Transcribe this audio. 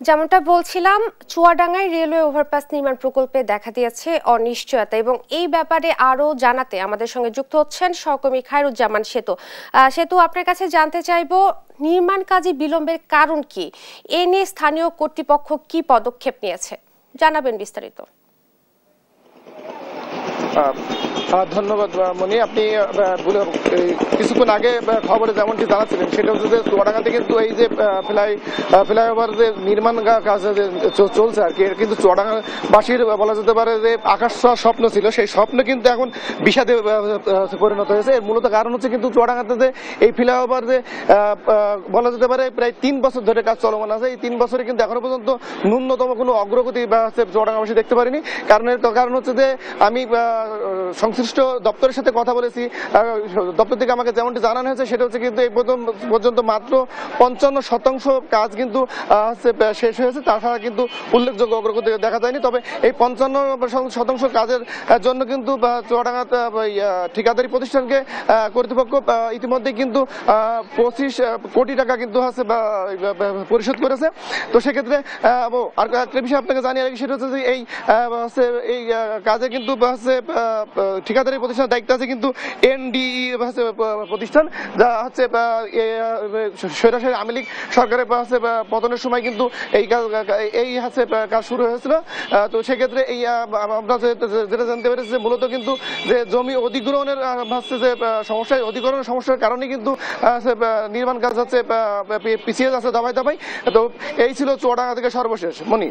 যেমনটা বলছিলাম, চুয়াডাঙ্গায় railway overpass নির্মাণ প্রকল্পে দেখা দিয়েছে অনিশ্চয়তা এবং এই ব্যাপারে আরো জানাতে আমাদের সঙ্গে যুক্ত হচ্ছেন সহকর্মী খায়রুজ্জামান সেতু। সেতু, আপনার কাছে জানতে চাইবো নির্মাণ কাজে বিলম্বের কারণ কি, এ নিয়ে স্থানীয় কর্তৃপক্ষ কি পদক্ষেপ নিয়েছে, জানাবেন বিস্তারিত। ধন্যবাদ মনি। আপনি কিছুক্ষণ আগে খবরে যেমনটি জানাচ্ছিলেন সেটা হচ্ছে যে চুয়াডাঙ্গাতে কিন্তু এই যে ফ্লাইওভার যে নির্মাণ কাজ চলছে আর কি, কিন্তু চুয়াডাঙ্গাবাসীর বলা যেতে পারে যে আকাশ ছোঁয়া স্বপ্ন ছিল, সেই স্বপ্ন কিন্তু এখন বিষাদে পরিণত হয়েছে। এর মূলত কারণ হচ্ছে কিন্তু চুয়াডাঙ্গাতে যে এই ফ্লাইওভার যে বলা যেতে পারে প্রায় 3 বছর ধরে কাজ চলমান আছে, এই 3 বছরে কিন্তু এখনো পর্যন্ত ন্যূনতম কোনো অগ্রগতি বা চুয়াডাঙ্গাবাসী দেখতে পারিনি। কারণ হচ্ছে যে আমি সংশ্লিষ্ট দপ্তরের সাথে কথা বলেছি, দপ্তর থেকে আমাকে যেমনটি জানানো হয়েছে সেটা হচ্ছে কিন্তু এই পর্যন্ত মাত্র 55% কাজ কিন্তু শেষ হয়েছে, তাছাড়া কিন্তু উল্লেখযোগ্য অগ্রগতি দেখা যায়নি। তবে এই 55% কাজের জন্য কিন্তু চুয়াডাঙ্গা ঠিকাদারি প্রতিষ্ঠানকে কর্তৃপক্ষ ইতিমধ্যে কিন্তু 25 কোটি টাকা কিন্তু পরিশোধ করেছে। তো সেক্ষেত্রে আর একটা বিষয় আপনাকে জানিয়ে রাখি, সেটা হচ্ছে যে এই কাজে কিন্তু ঠিকাদারি প্রতিষ্ঠানের দায়িত্ব আছে কিন্তু এনডিই প্রতিষ্ঠান, যা হচ্ছে স্বৈরাচারী আওয়ামী লীগ সরকারের পতনের সময় কিন্তু এই কাজ শুরু হয়েছিল। তো সেক্ষেত্রে আমরা যেটা জানতে পেরেছি যে মূলত কিন্তু যে জমি অধিগ্রহণের যে অধিগ্রহণের সমস্যার কারণে কিন্তু নির্মাণ কাজ পিছিয়ে যাচ্ছে দাবায় দাবায়। তো এই ছিল চুয়াডাঙ্গা থেকে সর্বশেষ মনি।